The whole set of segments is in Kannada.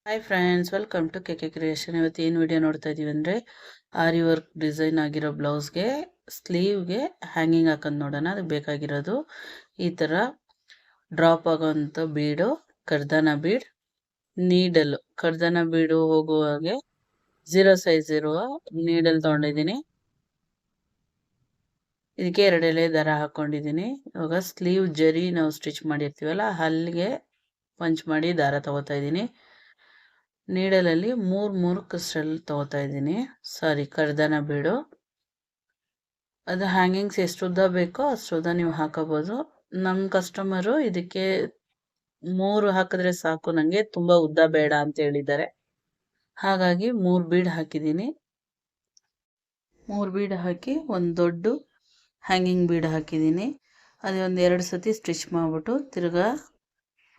Hi friends, welcome to K creation. ಇವತ್ತು ಏನು ವಿಡಿಯೋ ನೋಡ್ತಾ ಇದ್ದೀವಿ ಅಂದರೆ ಆರಿ ವರ್ಕ್ ಡಿಸೈನ್ ಆಗಿರೋ ಬ್ಲೌಸ್ಗೆ ಸ್ಲೀವ್ಗೆ ಹ್ಯಾಂಗಿಂಗ್ ಹಾಕೊಂಡು ನೋಡೋಣ. ಅದಕ್ಕೆ ಬೇಕಾಗಿರೋದು ಈ ಥರ ಡ್ರಾಪ್ ಆಗೋವಂಥ ಬೀಡು, ಕರ್ದಾನ ಬೀಡ್, ನೀಡಲು. ಕರ್ದಾನ ಬೀಡು ಹೋಗುವಾಗೆ 0 ಸೈಜ್ ಇರುವ ನೀಡಲ್ ತೊಗೊಂಡಿದ್ದೀನಿ. ಇದಕ್ಕೆ 2 ಎಳೆ ದಾರ ಹಾಕ್ಕೊಂಡಿದ್ದೀನಿ. ಇವಾಗ ಸ್ಲೀವ್ ಜರಿ ನಾವು ಸ್ಟಿಚ್ ಮಾಡಿರ್ತೀವಲ್ಲ ಅಲ್ಲಿಗೆ ಪಂಚ್ ಮಾಡಿ ದಾರ ತಗೋತಾ ಇದ್ದೀನಿ. ನೀಡಲಲ್ಲಿ 3 ಕ್ರಿಸ್ಟಲ್ ತಗೋತಾ ಇದ್ದೀನಿ. ಕರ್ದಾನ ಬೀಡು. ಅದು ಹ್ಯಾಂಗಿಂಗ್ಸ್ ಎಷ್ಟು ಉದ್ದ ಬೇಕೋ ಅಷ್ಟು ಉದ್ದ ನೀವು ಹಾಕೋಬೋದು. ನಮ್ಮ ಕಸ್ಟಮರು ಇದಕ್ಕೆ 3 ಹಾಕಿದ್ರೆ ಸಾಕು, ನನಗೆ ತುಂಬ ಉದ್ದ ಬೇಡ ಅಂತ ಹೇಳಿದ್ದಾರೆ. ಹಾಗಾಗಿ 3 ಬೀಡ್ ಹಾಕಿದ್ದೀನಿ. 3 ಬೀಡ್ ಹಾಕಿ ಒಂದು ದೊಡ್ಡ ಹ್ಯಾಂಗಿಂಗ್ ಬೀಡ್ ಹಾಕಿದ್ದೀನಿ. ಅದೇ ಒಂದು 2 ಸತಿ ಸ್ಟಿಚ್ ಮಾಡಿಬಿಟ್ಟು ತಿರ್ಗಾ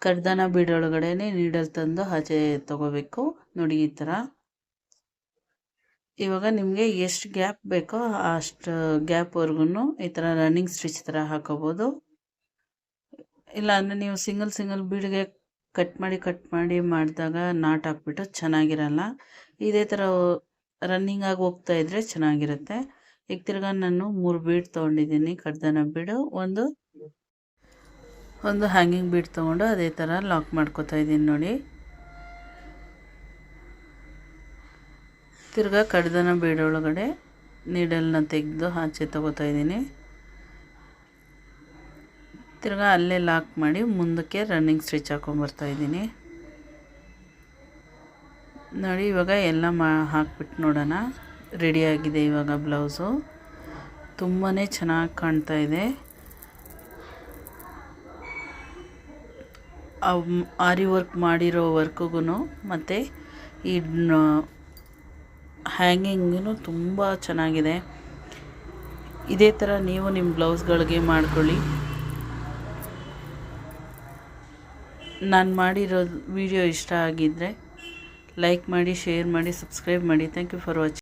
ಕರ್ದಾನ ಬೀಡ್ ಒಳಗಡೆನೆ ನೀಡಲ್ ತಂದು ಆಚೆ ತಗೋಬೇಕು. ನೋಡಿ ಈ ಥರ. ಇವಾಗ ನಿಮಗೆ ಎಷ್ಟು ಗ್ಯಾಪ್ ಬೇಕೋ ಅಷ್ಟು ಗ್ಯಾಪ್ವರೆಗೂ ಈ ಥರ ರನ್ನಿಂಗ್ ಸ್ಟಿಚ್ ಥರ ಹಾಕೋಬೋದು. ಇಲ್ಲಾಂದರೆ ನೀವು ಸಿಂಗಲ್ ಬೀಡ್ಗೆ ಕಟ್ ಮಾಡಿ ಮಾಡಿದಾಗ ನಾಟ್ ಹಾಕ್ಬಿಟ್ಟು ಚೆನ್ನಾಗಿರಲ್ಲ. ಇದೇ ಥರ ರನ್ನಿಂಗ್ ಆಗಿ ಹೋಗ್ತಾ ಇದ್ದರೆ ಚೆನ್ನಾಗಿರುತ್ತೆ. ಈಗ ತಿರ್ಗಾ ನಾನು 3 ಬೀಡ್ ತೊಗೊಂಡಿದ್ದೀನಿ. ಕರ್ದಾನ ಬೀಡು, ಒಂದು ಹ್ಯಾಂಗಿಂಗ್ ಬೀಡ್ ತೊಗೊಂಡು ಅದೇ ಥರ ಲಾಕ್ ಮಾಡ್ಕೋತಾ ಇದ್ದೀನಿ. ನೋಡಿ, ತಿರ್ಗಾ ಕರ್ದಾನ ಬೀಡ್ ಒಳಗಡೆ ನೀಡಲ್ನ ತೆಗೆದು ಆಚೆ ತಗೋತಾ ಇದ್ದೀನಿ. ತಿರ್ಗಾ ಅಲ್ಲೇ ಲಾಕ್ ಮಾಡಿ ಮುಂದಕ್ಕೆ ರನ್ನಿಂಗ್ ಸ್ಟಿಚ್ ಹಾಕೊಂಬರ್ತಾ ಇದ್ದೀನಿ. ನೋಡಿ, ಇವಾಗ ಎಲ್ಲ ಹಾಕ್ಬಿಟ್ಟು ನೋಡೋಣ. ರೆಡಿಯಾಗಿದೆ ಇವಾಗ ಬ್ಲೌಸು. ತುಂಬಾ ಚೆನ್ನಾಗಿ ಕಾಣ್ತಾ ಇದೆ. ಆರಿ ವರ್ಕ್ ಮಾಡಿರೋ ವರ್ಕ್ಗೂ ಮತ್ತು ಈ ಹ್ಯಾಂಗಿಂಗೂ ತುಂಬ ಚೆನ್ನಾಗಿದೆ. ಇದೇ ಥರ ನೀವು ನಿಮ್ಮ ಬ್ಲೌಸ್ಗಳಿಗೆ ಮಾಡ್ಕೊಳ್ಳಿ. ನಾನು ಮಾಡಿರೋ ವಿಡಿಯೋ ಇಷ್ಟ ಆಗಿದ್ದರೆ ಲೈಕ್ ಮಾಡಿ, ಶೇರ್ ಮಾಡಿ, ಸಬ್ಸ್ಕ್ರೈಬ್ ಮಾಡಿ. Thank you for watching.